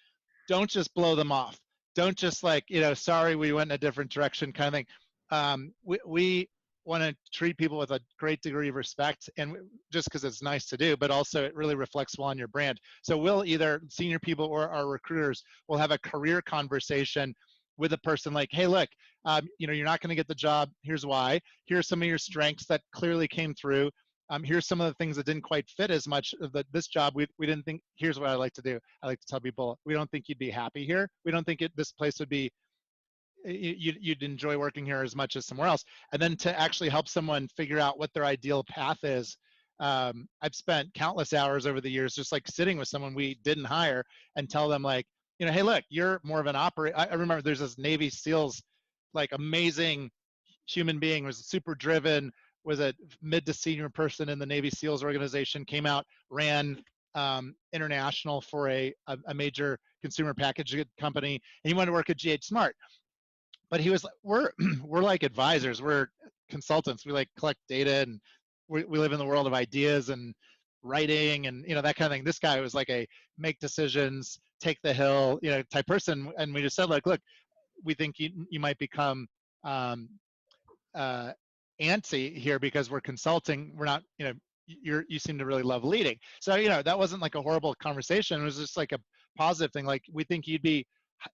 Don't just blow them off. Don't just like, sorry, we went in a different direction kind of thing. We want to treat people with a great degree of respect, and just because it's nice to do, but also it really reflects well on your brand. So we'll either, senior people or our recruiters, will have a career conversation with a person like, hey, look, you're not going to get the job. Here's why. Here's some of your strengths that clearly came through. Here's some of the things that didn't quite fit as much of this job. We didn't think, here's what I like to do. I like to tell people, we don't think you'd be happy here. We don't think this place would be, you'd enjoy working here as much as somewhere else. And then to actually help someone figure out what their ideal path is. I've spent countless hours over the years just like sitting with someone we didn't hire and tell them like, hey, look, you're more of an operator. I remember there's this Navy SEALs, like amazing human being, was super driven, was a mid to senior person in the Navy SEALs organization, came out, ran international for a major consumer package company, and he wanted to work at GH Smart. But he was, we're like advisors, we're consultants. We like collect data, and we live in the world of ideas and writing and that kind of thing. This guy was like a make decisions, take the hill, type person. And we just said like, look, we think you might become antsy here because we're consulting. We're not, you seem to really love leading. So that wasn't like a horrible conversation. It was just like a positive thing. Like, we think you'd be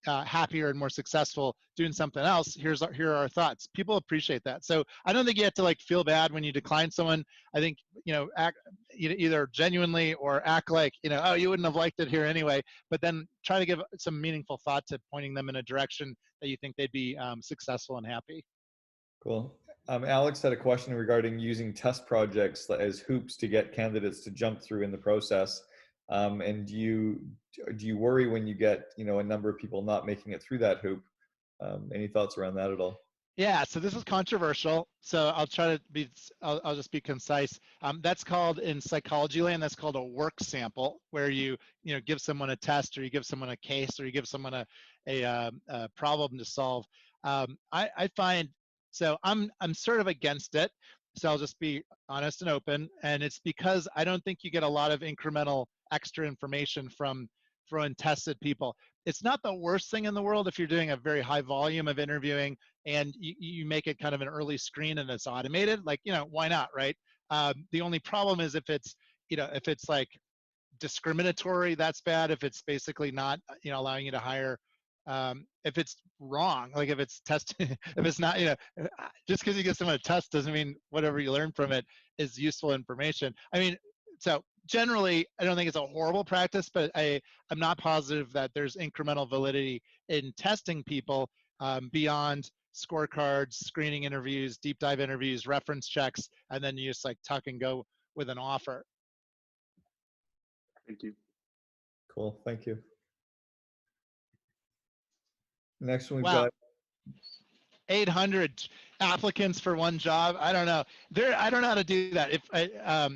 happier and more successful doing something else. Here are our thoughts. People appreciate that. So I don't think you have to like feel bad when you decline someone. I think act either genuinely or act like oh, you wouldn't have liked it here anyway, but then try to give some meaningful thought to pointing them in a direction that you think they'd be successful and happy. Cool. Alex had a question regarding using test projects as hoops to get candidates to jump through in the process. And do you worry when you get a number of people not making it through that hoop? Any thoughts around that at all? Yeah, so this is controversial. So I'll try to be, I'll just be concise. That's called, in psychology land, that's called a work sample, where you give someone a test, or you give someone a case, or you give someone a problem to solve. I find, so I'm sort of against it. So I'll just be honest and open. And it's because I don't think you get a lot of incremental extra information from untested people. it's not the worst thing in the world if you're doing a very high volume of interviewing and you make it kind of an early screen and it's automated. Like, why not, right? The only problem is if it's, if it's like discriminatory, that's bad. If it's basically not, allowing you to hire, if it's wrong, like if it's testing, if it's not, just because you get someone a test doesn't mean whatever you learn from it is useful information. I mean, so generally, I don't think it's a horrible practice, but I'm not positive that there's incremental validity in testing people beyond scorecards, screening interviews, deep dive interviews, reference checks, and then you just like tuck and go with an offer. Thank you. Cool. Thank you. Next one we've Wow. got 800 applicants for one job. I don't know. I don't know how to do that. If I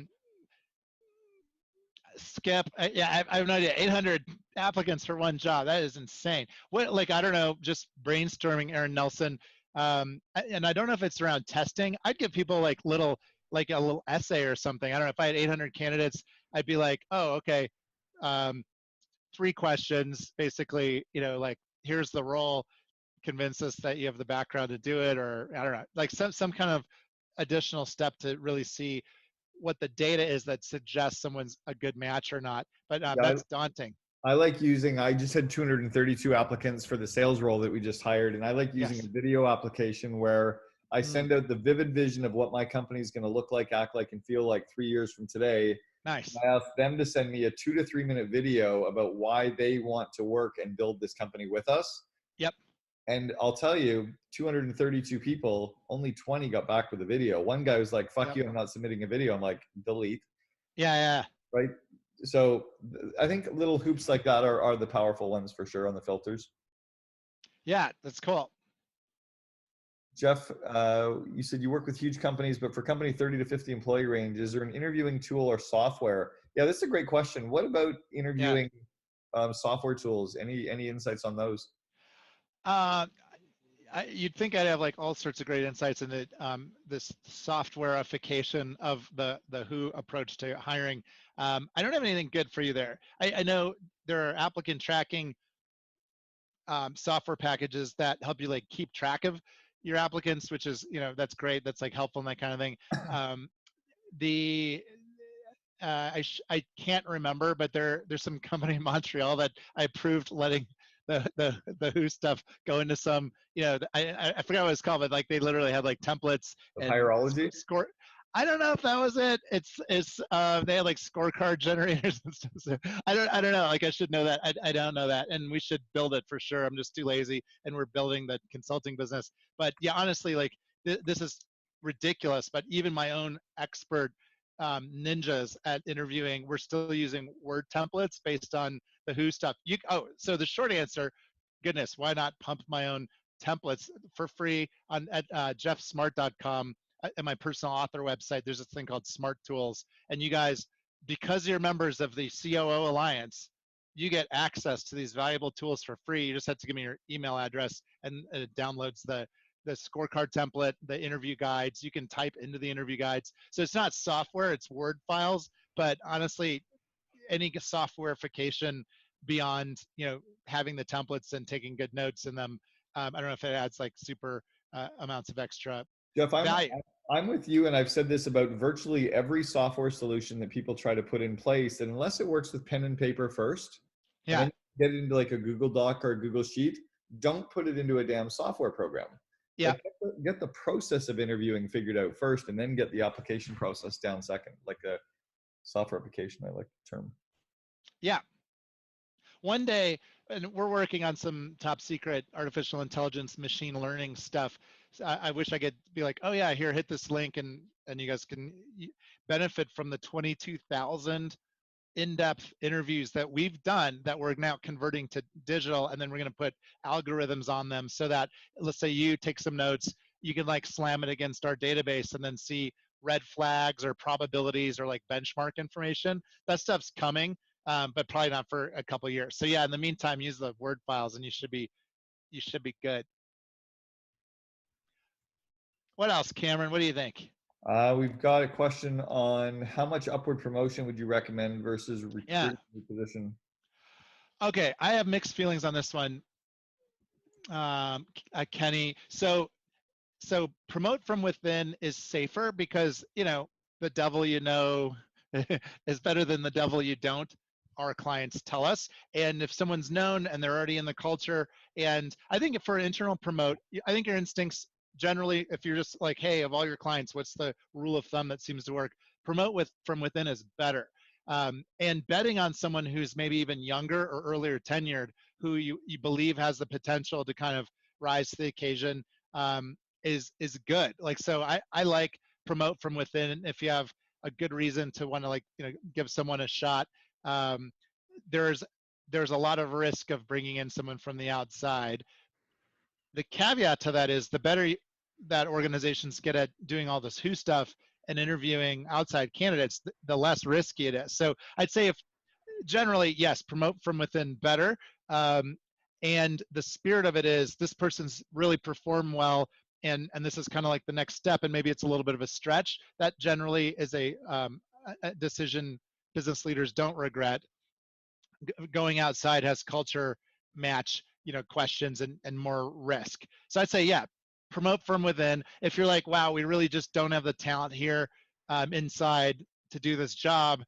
Skip, yeah, I have no idea. 800 applicants for one job. That is insane. What, like, I don't know, just brainstorming, Aaron Nelson. And I don't know if it's around testing. I'd give people like a little essay or something. I don't know, if I had 800 candidates, I'd be like, oh, okay. 3 questions, basically, like, here's the role, convince us that you have the background to do it, or I don't know, like some kind of additional step to really see what the data is that suggests someone's a good match or not. But that's daunting. I like using, I just had 232 applicants for the sales role that we just hired. And I like using a video application where I send out the vivid vision of what my company is going to look like, act like, and feel like 3 years from today. Nice. I ask them to send me a 2 to 3 minute video about why they want to work and build this company with us. Yep. And I'll tell you, 232 people, only 20 got back with a video. One guy was like, fuck you, I'm not submitting a video. I'm like, delete. Yeah. Right? So I think little hoops like that are the powerful ones for sure on the filters. Yeah, that's cool. Geoff, you said you work with huge companies, but for company 30 to 50 employee range, is there an interviewing tool or software? Yeah, that's a great question. What about interviewing software tools? Any insights on those? You'd think I'd have like all sorts of great insights into this softwareification of the Who approach to hiring. I don't have anything good for you there. I know there are applicant tracking software packages that help you like keep track of your applicants, which is, that's great. That's like helpful and that kind of thing. I can't remember, but there's some company in Montreal that I approved letting the Who stuff go into some, I forgot what it's called, but like they literally had like templates and Hierology score. I don't know if that was it. It's they had like scorecard generators and stuff. So I don't know. Like I should know that. I don't know that, and we should build it for sure. I'm just too lazy, and we're building the consulting business. But yeah, honestly, like this is ridiculous. But even my own expert ninjas at interviewing, we're still using Word templates based on the Who stuff. So the short answer, goodness, why not pump my own templates for free at geoffsmart.com. At my personal author website, there's this thing called Smart Tools. And you guys, because you're members of the COO Alliance, you get access to these valuable tools for free. You just have to give me your email address, and it downloads the scorecard template, the interview guides. You can type into the interview guides. So it's not software, it's Word files. But honestly, any softwareification beyond, having the templates and taking good notes in them, I don't know if it adds like super amounts of extra Geoff, value. I'm with you, and I've said this about virtually every software solution that people try to put in place, and unless it works with pen and paper first, and then get it into like a Google Doc or a Google Sheet, don't put it into a damn software program. Yeah. Like, get the process of interviewing figured out first, and then get the application process down second, like a software application, I like the term. Yeah. One day, and we're working on some top secret artificial intelligence, machine learning stuff. So I wish I could be like, oh yeah, here, hit this link, and you guys can benefit from the 22,000 in-depth interviews that we've done that we're now converting to digital, and then we're going to put algorithms on them so that, let's say you take some notes, you can like slam it against our database and then see red flags or probabilities or like benchmark information. That stuff's coming, but probably not for a couple of years. So yeah, in the meantime, use the Word files and you should be good. What else, Cameron? What do you think? We've got a question on how much upward promotion would you recommend versus recruiting the position? Okay, I have mixed feelings on this one, Kenny. So promote from within is safer because, the devil you know is better than the devil you don't. Our clients tell us. And if someone's known and they're already in the culture, and I think for an internal promote, I think your instincts generally, if you're just like, hey, of all your clients, what's the rule of thumb that seems to work? Promote from within is better. And betting on someone who's maybe even younger or earlier tenured, who you believe has the potential to kind of rise to the occasion, is good. Like, so I like promote from within if you have a good reason to want to, like, give someone a shot. Um, there's a lot of risk of bringing in someone from the outside. The caveat to that is the better that organizations get at doing all this who stuff and interviewing outside candidates, the less risky it is. So I'd say, if generally, yes, promote from within better. Um, and the spirit of it is this person's really performed well, and this is kind of like the next step, and maybe it's a little bit of a stretch. That generally is a decision business leaders don't regret. Going outside has culture match, questions and more risk. So I'd say, yeah, promote from within. If you're like, wow, we really just don't have the talent here inside to do this job,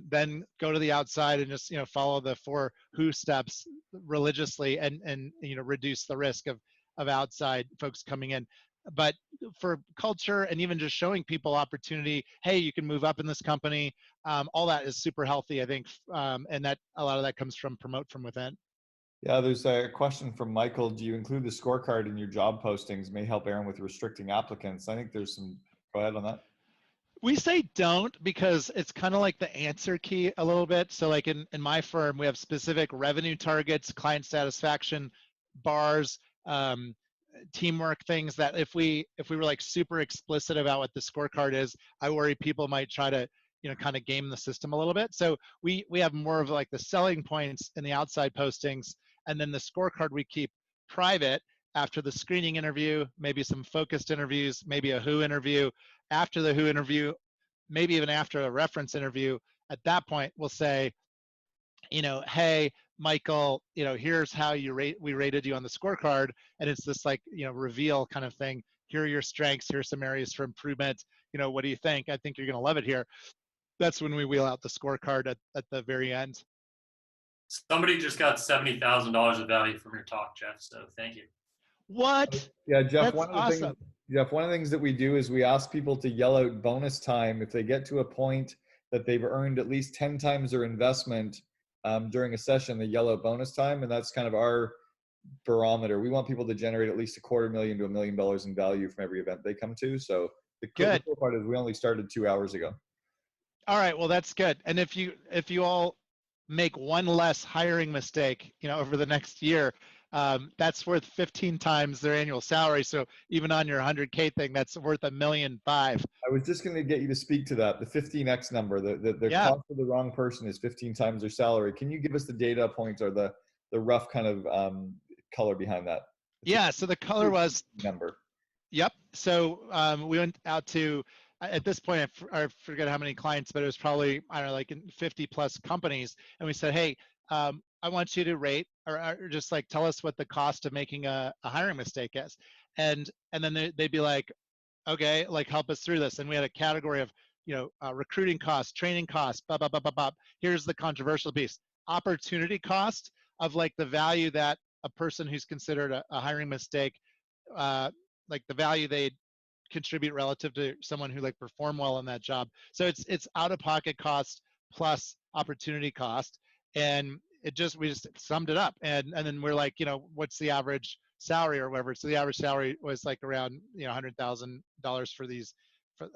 then go to the outside and just, follow the 4 who steps religiously, and reduce the risk of outside folks coming in. But for culture and even just showing people opportunity, hey, you can move up in this company, all that is super healthy, I think, and that a lot of that comes from promote from within. Yeah, there's a question from Michael. Do you include the scorecard in your job postings? May help Aaron with restricting applicants. I think there's some. Go ahead on that. We say don't because it's kind of like the answer key a little bit. So like in my firm, we have specific revenue targets, client satisfaction bars, teamwork things that if we were like super explicit about what the scorecard is, I worry people might try to, kind of game the system a little bit. So we have more of like the selling points in the outside postings, and then the scorecard we keep private after the screening interview, maybe some focused interviews, maybe a who interview. After the who interview, maybe even after a reference interview, at that point we'll say, hey, Michael, here's how we rated you on the scorecard. And it's this like, reveal kind of thing. Here are your strengths. Here's some areas for improvement. What do you think? I think you're going to love it here. That's when we wheel out the scorecard at the very end. Somebody just got $70,000 of value from your talk, Geoff. So thank you. What? Yeah, Geoff. That's awesome. Geoff, one of the things that we do is we ask people to yell out bonus time if they get to a point that they've earned at least 10 times their investment during a session. They yell out bonus time, and that's kind of our barometer. We want people to generate at least $250,000 to $1 million in value from every event they come to. So the cool part is we only started 2 hours ago. All right, well, that's good. And if you all make one less hiring mistake, over the next year, that's worth 15 times their annual salary. So even on your 100K thing, that's worth $1.5 million. I was just going to get you to speak to that. The 15x number, the cost of the wrong person is 15 times their salary. Can you give us the data points or the rough kind of color behind that? So the color was number. Yep. So we went out to, at this point, I forget how many clients, but it was probably, I don't know, like 50 plus companies. And we said, hey, I want you to rate or just like tell us what the cost of making a hiring mistake is. And then they'd be like, okay, like help us through this. And we had a category of, recruiting costs, training costs, blah, blah, blah, blah, blah. Here's the controversial piece. Opportunity cost of like the value that a person who's considered a hiring mistake, like the value they contribute relative to someone who like perform well in that job. So it's out-of-pocket cost plus opportunity cost, and we just summed it up, and then we're like, what's the average salary or whatever. So the average salary was like around $100,000 for these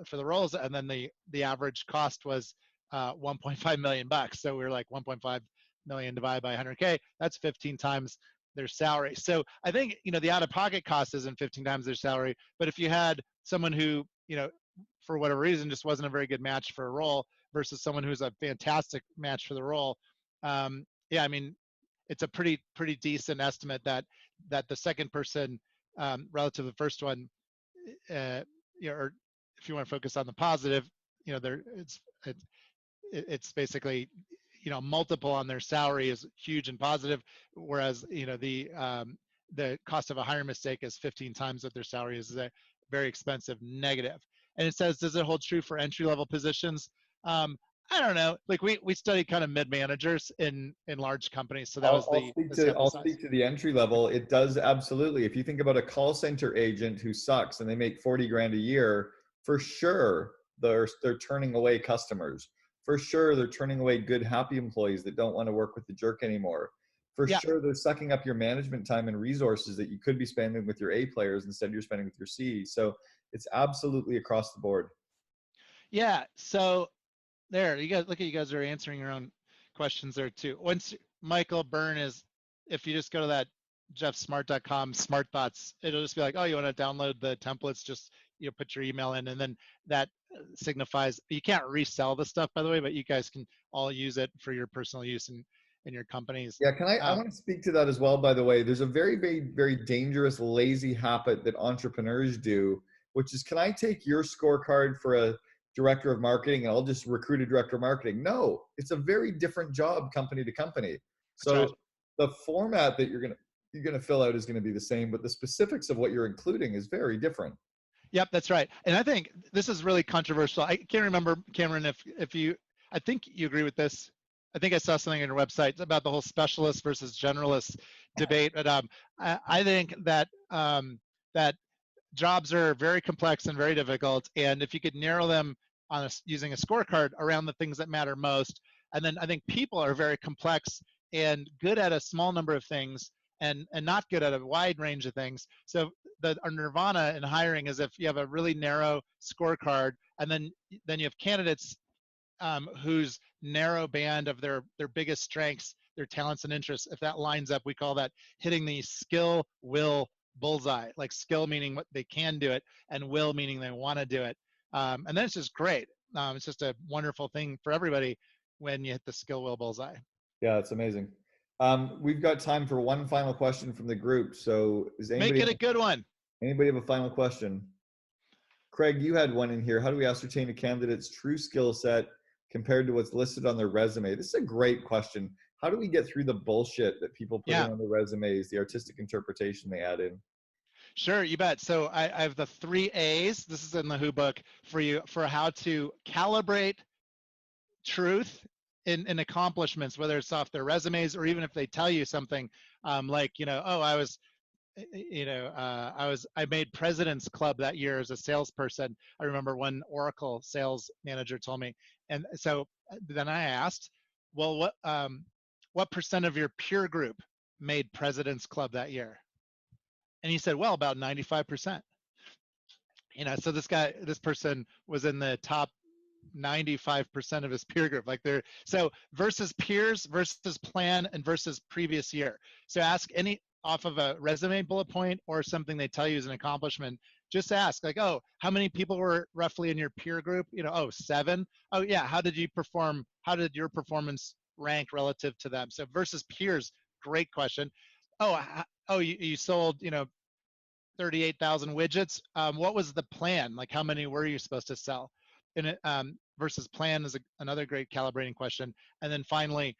for the roles, and then the average cost was $1.5 million. So we were like 1.5 million divided by 100K. That's 15 times their salary. So I think, the out-of-pocket cost isn't 15 times their salary, but if you had someone who, for whatever reason, just wasn't a very good match for a role versus someone who's a fantastic match for the role, I mean, it's a pretty decent estimate that the second person, relative to the first one, or if you want to focus on the positive, it's basically, multiple on their salary is huge and positive, whereas the cost of a hire mistake is 15 times what their salary is a very expensive negative. And it says, does it hold true for entry-level positions? I don't know. Like we studied kind of mid-managers in large companies, so that was the I'll speak to the entry level. It does absolutely. If you think about a call center agent who sucks and they make 40 grand a year, for sure they're turning away customers. For sure they're turning away good, happy employees that don't want to work with the jerk anymore. For sure they're sucking up your management time and resources that you could be spending with your A players instead you're spending with your C. So it's absolutely across the board. Yeah. So there, you guys, look at you guys are answering your own questions there too. Once Michael Byrne is, if you just go to that geoffsmart.com smart thoughts, it'll just be like, oh, you want to download the templates, just put your email in, and then that signifies, you can't resell the stuff, by the way, but you guys can all use it for your personal use in your companies. Yeah, I want to speak to that as well, by the way. There's a very, very, very dangerous, lazy habit that entrepreneurs do, which is, can I take your scorecard for a director of marketing and I'll just recruit a director of marketing? No, it's a very different job company to company. So the format that you're gonna fill out is gonna be the same, but the specifics of what you're including is very different. Yep, that's right. And I think this is really controversial. I can't remember, Cameron, if you, I think you agree with this. I think I saw something on your website about the whole specialist versus generalist debate. But I think that that jobs are very complex and very difficult. And if you could narrow them on using a scorecard around the things that matter most, and then I think people are very complex and good at a small number of things and not good at a wide range of things. So our nirvana in hiring is if you have a really narrow scorecard, and then you have candidates whose narrow band of their biggest strengths, their talents and interests, if that lines up, we call that hitting the skill, will, bullseye. Like skill meaning what they can do it, and will meaning they want to do it. And then it's just great. It's just a wonderful thing for everybody when you hit the skill, will, bullseye. Yeah, it's amazing. We've got time for one final question from the group. So is anybody make it a good one? Anybody have a final question? Craig, you had one in here. How do we ascertain a candidate's true skill set compared to what's listed on their resume? This is a great question. How do we get through the bullshit that people put in on their resumes, the artistic interpretation they add in? Sure, you bet. So I have the 3 A's. This is in the Who book for you, for how to calibrate truth in accomplishments, whether it's off their resumes or even if they tell you something like, oh, I made President's Club that year as a salesperson. I remember one Oracle sales manager told me. And so then I asked, well, what percent of your peer group made President's Club that year? And he said, well, about 95%. So this person was in the top 95% of his peer group. So versus peers, versus plan, and versus previous year. So ask any off of a resume bullet point or something they tell you is an accomplishment. Just ask oh, how many people were roughly in your peer group? 7. Oh yeah, how did you perform? How did your performance rank relative to them? So versus peers, great question. You sold 38,000 widgets. What was the plan? Like how many were you supposed to sell? And versus plan is another great calibrating question. And then finally,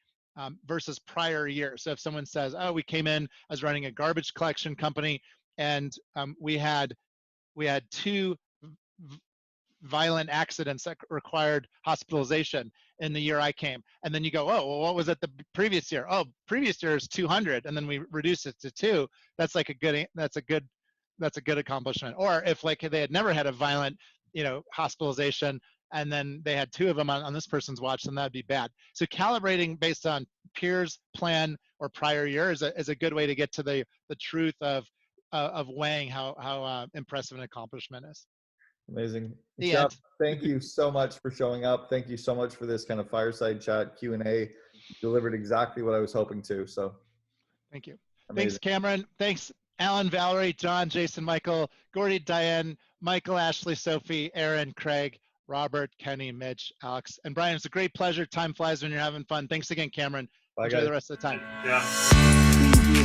versus prior year. So if someone says, oh, we came in as running a garbage collection company, and we had 2 violent accidents that required hospitalization in the year I came. And then you go, oh, well, what was it the previous year? Oh, previous year is 200, and then we reduce it to 2. That's a good accomplishment. Or if they had never had a violent, hospitalization, and then they had 2 of them on this person's watch, then that'd be bad. So calibrating based on peers, plan, or prior year is a good way to get to the truth of weighing how impressive an accomplishment is. Amazing. Geoff, thank you so much for showing up. Thank you so much for this kind of fireside chat Q&A. Delivered exactly what I was hoping to. So thank you. Amazing. Thanks, Cameron. Thanks, Alan, Valerie, John, Jason, Michael, Gordy, Diane, Michael, Ashley, Sophie, Aaron, Craig, Robert, Kenny, Mitch, Alex, and Brian. It's a great pleasure. Time flies when you're having fun. Thanks again, Cameron. Bye, Enjoy guys. the rest of the time. Yeah.